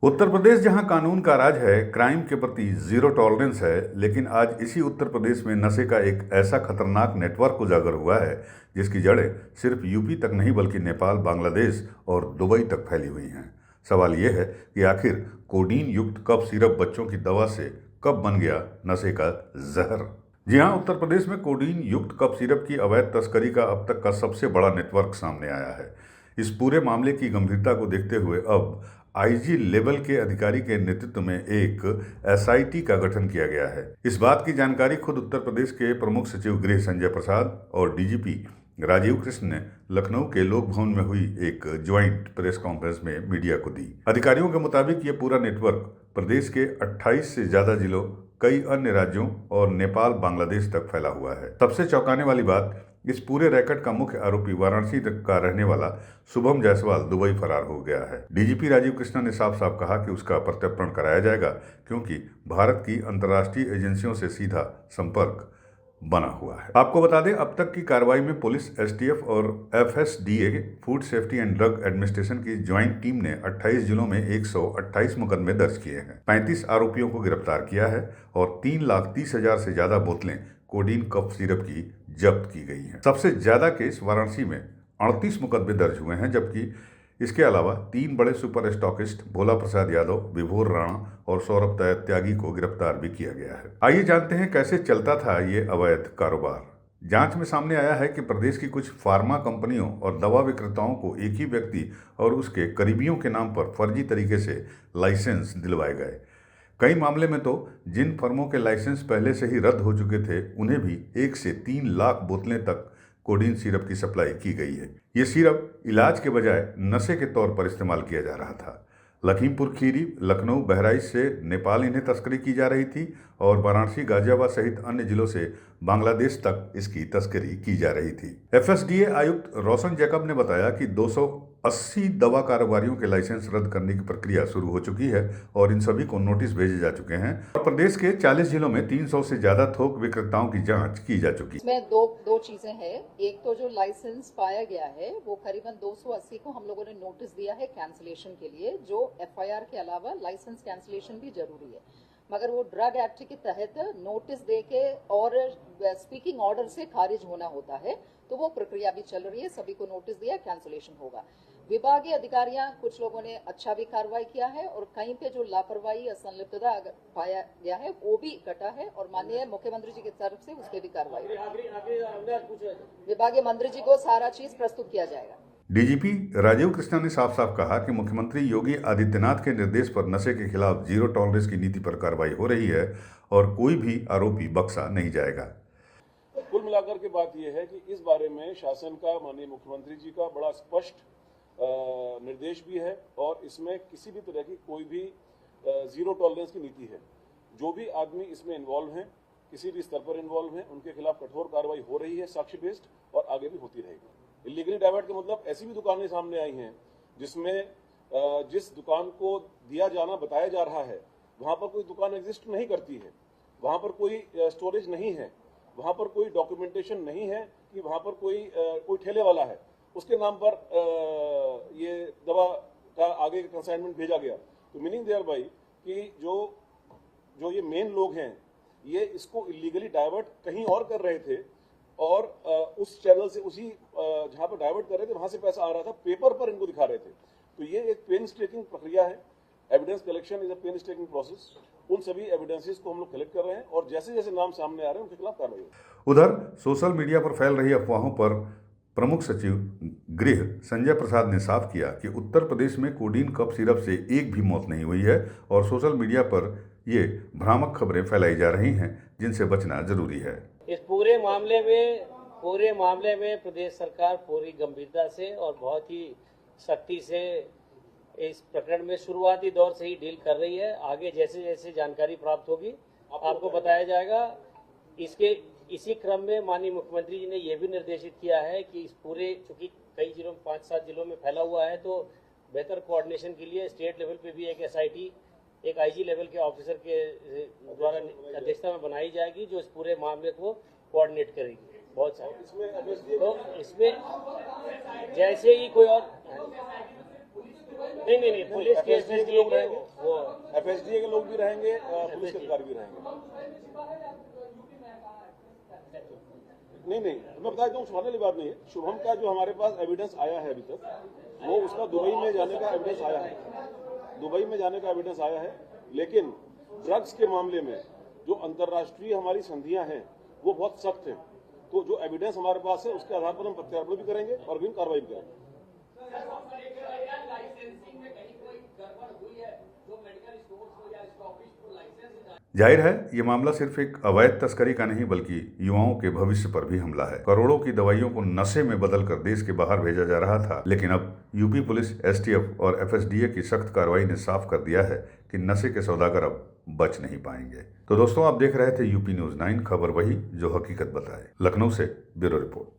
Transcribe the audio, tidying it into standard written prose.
उत्तर प्रदेश जहां कानून का राज है, क्राइम के प्रति जीरो टॉलरेंस है, लेकिन आज इसी उत्तर प्रदेश में नशे का एक ऐसा खतरनाक नेटवर्क उजागर हुआ है जिसकी जड़ें सिर्फ यूपी तक नहीं बल्कि नेपाल, बांग्लादेश और दुबई तक फैली हुई हैं। सवाल यह है कि आखिर कोडीन युक्त कफ सिरप बच्चों की दवा से कब बन गया नशे का जहर। जी हां, उत्तर प्रदेश में कोडीन युक्त कफ सिरप की अवैध तस्करी का अब तक का सबसे बड़ा नेटवर्क सामने आया है। इस पूरे मामले की गंभीरता को देखते हुए अब आईजी लेवल के अधिकारी के नेतृत्व में एक एसआईटी का गठन किया गया है। इस बात की जानकारी खुद उत्तर प्रदेश के प्रमुख सचिव गृह संजय प्रसाद और डीजीपी राजीव कृष्ण ने लखनऊ के लोक भवन में हुई एक ज्वाइंट प्रेस कॉन्फ्रेंस में मीडिया को दी। अधिकारियों के मुताबिक ये पूरा नेटवर्क प्रदेश के 28 से ज्यादा जिलों, कई अन्य राज्यों और नेपाल, बांग्लादेश तक फैला हुआ है। सबसे चौंकाने वाली बात, इस पूरे रैकेट का मुख्य आरोपी वाराणसी का रहने वाला शुभम जायसवाल दुबई फरार हो गया है। डीजीपी राजीव कृष्णा ने साफ साफ कहा कि उसका प्रत्यर्पण कराया जाएगा क्योंकि भारत की अंतर्राष्ट्रीय एजेंसियों से सीधा संपर्क बना हुआ है। आपको बता दें, अब तक की कार्रवाई में पुलिस, एसटीएफ और FSDA food safety and drug administration की ज्वाइंट टीम ने 28 जिलों में 128 मुकदमे दर्ज किए हैं, 35 आरोपियों को गिरफ्तार किया है और 3,30,000 से ज्यादा बोतलें कोडीन कफ सिरप की जब्त की गई हैं। सबसे ज्यादा केस वाराणसी में 38 मुकदमे दर्ज हुए हैं, जबकि इसके अलावा 3 बड़े सुपर स्टॉकिस्ट भोला प्रसाद यादव, विभोर राणा और सौरभ त्यागी को गिरफ्तार भी किया गया है। आइए जानते हैं कैसे चलता था ये अवैध कारोबार। जांच में सामने आया है कि प्रदेश की कुछ फार्मा कंपनियों और दवा विक्रेताओं को एक ही व्यक्ति और उसके करीबियों के नाम पर फर्जी तरीके से लाइसेंस दिलवाए गए। कई मामले में तो जिन फर्मों के लाइसेंस पहले से ही रद्द हो चुके थे, उन्हें भी 1 से 3 लाख बोतलें तक कोडीन सिरप की सप्लाई की गई है। ये सिरप इलाज के बजाय नशे के तौर पर इस्तेमाल किया जा रहा था। लखीमपुर खीरी, लखनऊ, बहराइच से नेपाल इन्हें तस्करी की जा रही थी और वाराणसी, गाजियाबाद सहित अन्य जिलों से बांग्लादेश तक इसकी तस्करी की जा रही थी। एफएसडीए आयुक्त रोशन जैकब ने बताया कि 280 दवा कारोबारियों के लाइसेंस रद्द करने की प्रक्रिया शुरू हो चुकी है और इन सभी को नोटिस भेजे जा चुके हैं और प्रदेश के 40 जिलों में 300 से ज्यादा थोक विक्रेताओं की जांच की जा चुकी है। इसमें दो चीजें हैं। एक तो जो लाइसेंस पाया गया है वो करीबन 280 को हम लोगों ने नोटिस दिया है कैंसिलेशन के लिए, जो एफआईआर के अलावा लाइसेंस कैंसिलेशन भी जरूरी है, मगर वो ड्रग एक्ट के तहत नोटिस देके और स्पीकिंग ऑर्डर से खारिज होना होता है, तो वो प्रक्रिया भी चल रही है। सभी को नोटिस दिया, कैंसिलेशन होगा। विभागीय अधिकारियां, कुछ लोगों ने अच्छा भी कार्रवाई किया है और कहीं पे जो लापरवाही या संलिप्तता पाया गया है वो भी कटा है और माननीय मुख्यमंत्री जी की तरफ से उसके भी कार्रवाई, विभागीय मंत्री जी को सारा चीज प्रस्तुत किया जाएगा। डीजीपी राजीव कृष्णा ने साफ साफ कहा कि मुख्यमंत्री योगी आदित्यनाथ के निर्देश पर नशे के खिलाफ जीरो टॉलरेंस की नीति पर कार्रवाई हो रही है और कोई भी आरोपी बख्शा नहीं जाएगा। कुल मिलाकर के बात यह है कि इस बारे में शासन का, माननीय मुख्यमंत्री जी का बड़ा स्पष्ट निर्देश भी है और इसमें किसी भी तरह की कोई भी जीरो टॉलरेंस की नीति है। जो भी आदमी इसमें इन्वॉल्व हैं, किसी भी स्तर पर इन्वॉल्व हैं, उनके खिलाफ कठोर कार्रवाई हो रही है, साक्ष्य बेस्ड, और आगे भी होती रहेगी। इलीगली डाइवर्ट का मतलब ऐसी भी दुकानें सामने आई हैं जिसमें जिस दुकान को दिया जाना बताया जा रहा है वहां पर कोई दुकान एग्जिस्ट नहीं करती है, वहां पर कोई स्टोरेज नहीं है, वहां पर कोई डॉक्यूमेंटेशन नहीं है कि वहां पर कोई ठेले वाला है, उसके नाम पर ये दवा का आगे कंसाइनमेंट भेजा गया। तो मीनिंग देयर बाई कि जो ये मेन लोग हैं, ये इसको इलीगली डाइवर्ट कहीं और कर रहे थे और उस चैनल से, उसी जहां पर डाइवर्ट कर रहे थे वहां से पैसा आ रहा था, पेपर पर इनको दिखा रहे थे। तो ये एक पेनस्टेकिंग प्रक्रिया है। Evidence collection is a painstaking process. उन सभी एविडेंसेस को हम लोग कलेक्ट कर रहे हैं और जैसे जैसे नाम सामने आ रहे हैं उनके खिलाफ कार्रवाई होगी। उधर सोशल मीडिया पर फैल रही अफवाहों पर प्रमुख सचिव गृह संजय प्रसाद ने साफ किया कि उत्तर प्रदेश में कोडीन कफ सिरप से एक भी मौत नहीं हुई है और सोशल मीडिया पर ये भ्रामक खबरें फैलाई जा रही हैं जिनसे बचना जरूरी है। इस पूरे मामले में प्रदेश सरकार पूरी गंभीरता से और बहुत ही सख्ती से इस प्रकरण में शुरुआती दौर से ही डील कर रही है। आगे जैसे जैसे जानकारी प्राप्त होगी आपको बताया जाएगा। इसी क्रम में माननीय मुख्यमंत्री जी ने यह भी निर्देशित किया है कि इस पूरे, चूंकि कई जिलों में 5-7 जिलों में फैला हुआ है, तो बेहतर कोऑर्डिनेशन के लिए स्टेट लेवल पे भी एक एसआईटी, एक आईजी लेवल के ऑफिसर के द्वारा अध्यक्षता में बनाई जाएगी जो इस पूरे मामले को कोऑर्डिनेट करेगी। बहुत सारे तो इसमें जैसे ही कोई और नहीं पुलिस के FSDA के लोग रहेंगे, वो FSDA के लोग भी रहेंगे, पुलिस के अधिकारी भी रहेंगे। नहीं मैं बता देता हूँ, छुपाने वाली बात नहीं है। शुभम का जो हमारे पास एविडेंस आया है अभी तक, वो उसका दुबई में जाने का एविडेंस आया है, दुबई में जाने का एविडेंस आया है। लेकिन ड्रग्स के मामले में जो अंतर्राष्ट्रीय हमारी संधियां हैं वो बहुत सख्त हैं। तो जो एविडेंस हमारे पास है उसके आधार पर हम प्रत्यारोपण भी करेंगे और भी कार्रवाई भी करेंगे। जाहिर है ये मामला सिर्फ एक अवैध तस्करी का नहीं बल्कि युवाओं के भविष्य पर भी हमला है। करोड़ों की दवाइयों को नशे में बदलकर देश के बाहर भेजा जा रहा था, लेकिन अब यूपी पुलिस, STF और FSDA की सख्त कार्रवाई ने साफ कर दिया है कि नशे के सौदागर अब बच नहीं पाएंगे। तो दोस्तों, आप देख रहे थे UP News 9, खबर वही जो हकीकत बताए। लखनऊ से ब्यूरो रिपोर्ट।